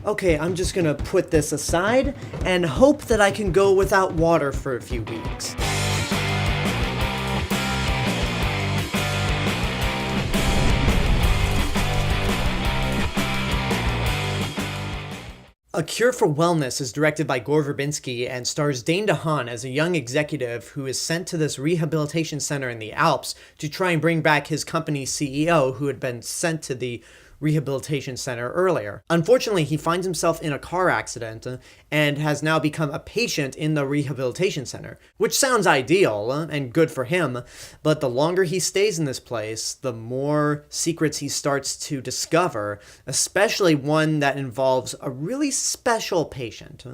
okay, I'm just gonna put this aside and hope that I can go without water for a few weeks. A Cure for Wellness is directed by Gore Verbinski and stars Dane DeHaan as a young executive who is sent to this rehabilitation center in the Alps to try and bring back his company's CEO who had been sent to the rehabilitation center earlier. Unfortunately, he finds himself in a car accident and has now become a patient in the rehabilitation center, which sounds ideal and good for him, but the longer he stays in this place, the more secrets he starts to discover, especially one that involves a really special patient.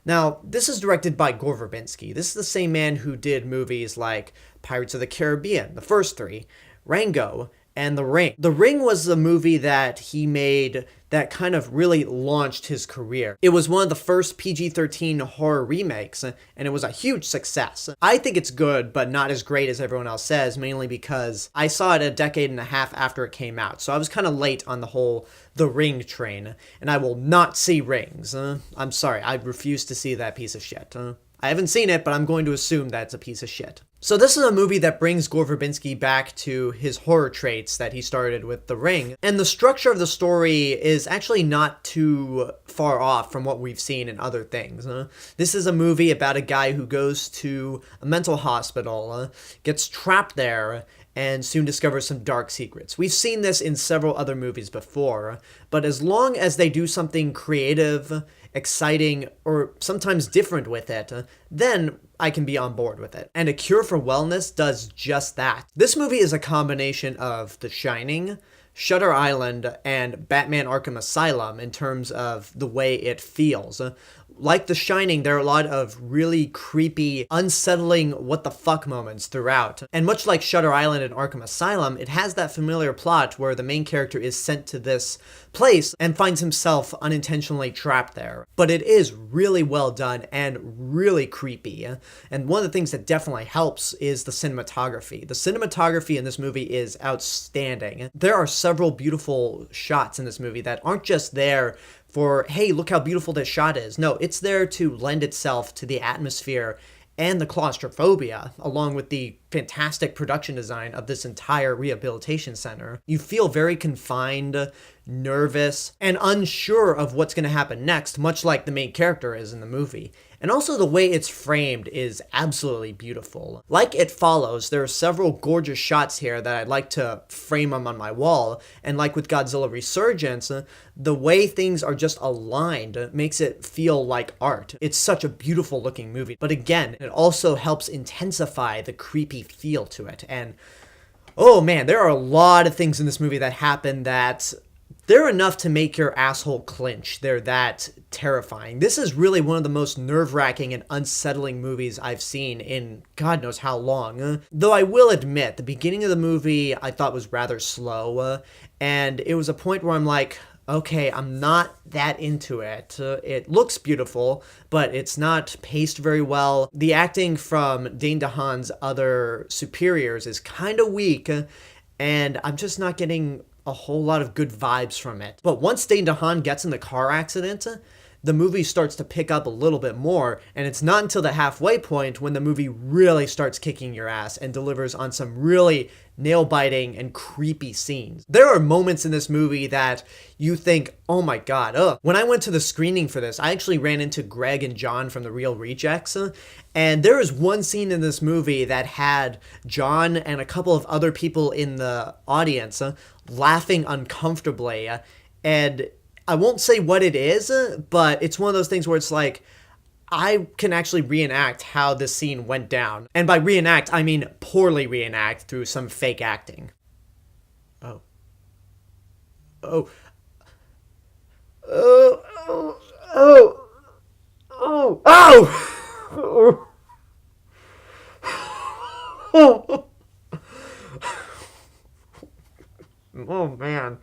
Now, this is directed by Gore Verbinski. This is the same man who did movies like Pirates of the Caribbean, the first three, Rango, and The Ring. The Ring was the movie that he made that kind of really launched his career. It was one of the first PG-13 horror remakes, and it was a huge success. I think it's good, but not as great as everyone else says, mainly because I saw it a decade and a half after it came out, so I was kind of late on the whole The Ring train, and I will not see Rings. I'm sorry, I refuse to see that piece of shit. I haven't seen it, but I'm going to assume that it's a piece of shit. So this is a movie that brings Gore Verbinski back to his horror traits that he started with The Ring. And the structure of the story is actually not too far off from what we've seen in other things. This is a movie about a guy who goes to a mental hospital, gets trapped there, and soon discovers some dark secrets. We've seen this in several other movies before, but as long as they do something creative, exciting, or sometimes different with it, then I can be on board with it. And A Cure for Wellness does just that. This movie is a combination of The Shining, Shutter Island, and Batman Arkham Asylum in terms of the way it feels. Like The Shining, there are a lot of really creepy, unsettling what the fuck moments throughout. And much like Shutter Island and Arkham Asylum, it has that familiar plot where the main character is sent to this place and finds himself unintentionally trapped there. But it is really well done and really creepy. And one of the things that definitely helps is the cinematography. The cinematography in this movie is outstanding. There are several beautiful shots in this movie that aren't just there for, hey, look how beautiful this shot is. No, it's there to lend itself to the atmosphere and the claustrophobia, along with the fantastic production design of this entire rehabilitation center. You feel very confined, nervous, and unsure of what's going to happen next, much like the main character is in the movie. And also the way it's framed is absolutely beautiful. Like It Follows, there are several gorgeous shots here that I'd like to frame them on my wall, and like with Godzilla Resurgence, the way things are just aligned makes it feel like art. It's such a beautiful looking movie, but again, it also helps intensify the creepy feel to it. And oh man, there are a lot of things in this movie that happen that they're enough to make your asshole clench. They're that terrifying. This is really one of the most nerve-wracking and unsettling movies I've seen in God knows how long. Though I will admit, the beginning of the movie I thought was rather slow, and it was a point where I'm like, okay, I'm not that into it. It looks beautiful, but it's not paced very well. The acting from Dane DeHaan's other superiors is kind of weak, and I'm just not getting a whole lot of good vibes from it. But once Dane DeHaan gets in the car accident, the movie starts to pick up a little bit more, and it's not until the halfway point when the movie really starts kicking your ass and delivers on some really nail-biting and creepy scenes. There are moments in this movie that you think, oh my god, ugh. When I went to the screening for this, I actually ran into Greg and John from The Real Rejects, and there is one scene in this movie that had John and a couple of other people in the audience laughing uncomfortably, and I won't say what it is, but it's one of those things where it's like, I can actually reenact how this scene went down. And by reenact, I mean poorly reenact through some fake acting. Oh. Oh. Oh. Oh. Oh. Oh. Oh. Oh. Oh, man.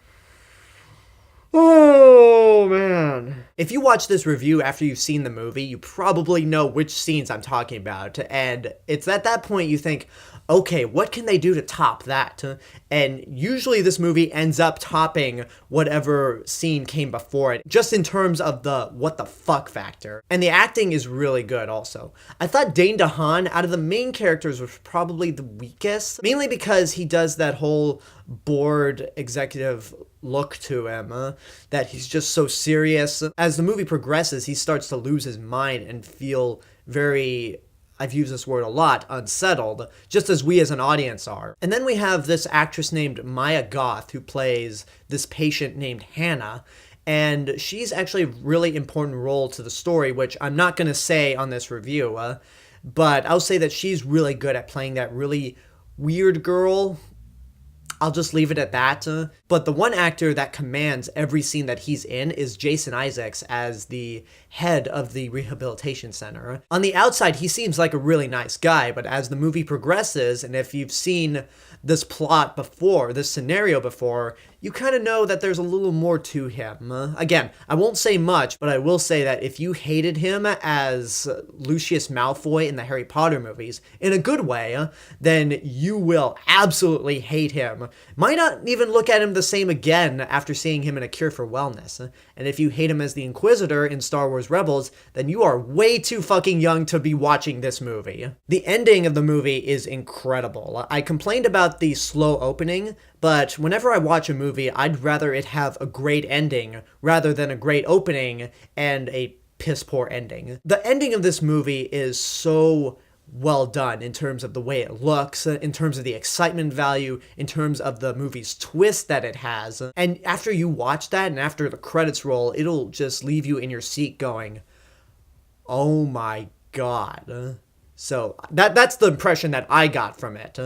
Oh, man. If you watch this review after you've seen the movie, you probably know which scenes I'm talking about. And it's at that point you think, okay, what can they do to top that? And usually this movie ends up topping whatever scene came before it, just in terms of the what the fuck factor. And the acting is really good also. I thought Dane DeHaan, out of the main characters, was probably the weakest, mainly because he does that whole bored executive look to him, that he's just so serious. As the movie progresses, he starts to lose his mind and feel very, I've used this word a lot, unsettled, just as we as an audience are. And then we have this actress named Maya Goth who plays this patient named Hannah, and she's actually a really important role to the story, which I'm not going to say on this review, but I'll say that she's really good at playing that really weird girl. I'll just leave it at that. But the one actor that commands every scene that he's in is Jason Isaacs as the head of the rehabilitation center. On the outside, he seems like a really nice guy, but as the movie progresses, and if you've seen this plot before, this scenario before, you kind of know that there's a little more to him. Again, I won't say much, but I will say that if you hated him as Lucius Malfoy in the Harry Potter movies, in a good way, then you will absolutely hate him. Might not even look at him the same again after seeing him in A Cure for Wellness. And if you hate him as the Inquisitor in Star Wars Rebels, then you are way too fucking young to be watching this movie. The ending of the movie is incredible. I complained about the slow opening, but whenever I watch a movie, I'd rather it have a great ending rather than a great opening and a piss poor ending. The ending of this movie is so well done in terms of the way it looks, in terms of the excitement value, in terms of the movie's twist that it has. And after you watch that and after the credits roll, it'll just leave you in your seat going, oh my god. So that's the impression that I got from it.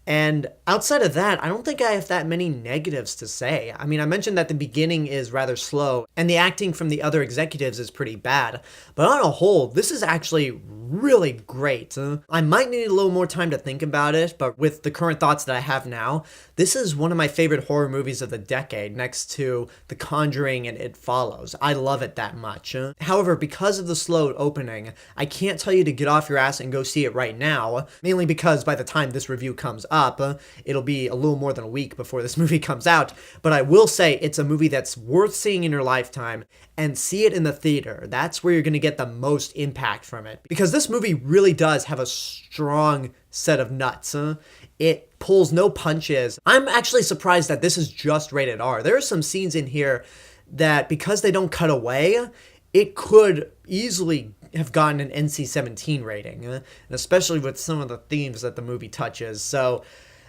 And outside of that, I don't think I have that many negatives to say. I mean, I mentioned that the beginning is rather slow, and the acting from the other executives is pretty bad. But on a whole, this is actually really great. I might need a little more time to think about it, but with the current thoughts that I have now, this is one of my favorite horror movies of the decade, next to The Conjuring and It Follows. I love it that much. However, because of the slow opening, I can't tell you to get off your ass and go see it right now, mainly because by the time this review comes up, it'll be a little more than a week before this movie comes out, but I will say it's a movie that's worth seeing in your lifetime, and see it in the theater. That's where you're going to get the most impact from it, because this movie really does have a strong set of nuts. It pulls no punches. I'm actually surprised that this is just rated R. There are some scenes in here that, because they don't cut away, it could easily have gotten an NC-17 rating, and especially with some of the themes that the movie touches. So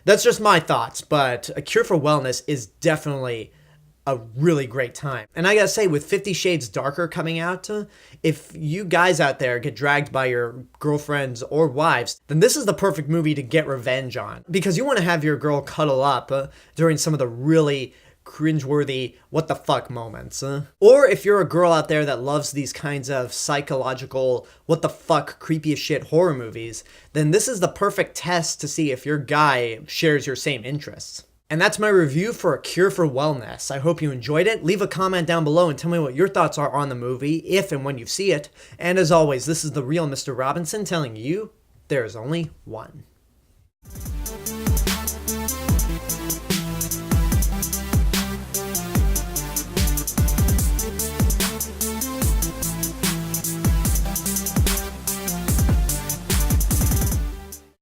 that's just my thoughts, but A Cure for Wellness is definitely a really great time. And I gotta say, with 50 Shades Darker coming out, if you guys out there get dragged by your girlfriends or wives, then this is the perfect movie to get revenge on, because you want to have your girl cuddle up during some of the really cringeworthy what the fuck moments. Or if you're a girl out there that loves these kinds of psychological what the fuck creepy as shit horror movies, then this is the perfect test to see if your guy shares your same interests. And that's my review for A Cure for Wellness. I hope you enjoyed it. Leave a comment down below and tell me what your thoughts are on the movie, if and when you see it. And as always, this is the real Mr. Robinson telling you, there is only one.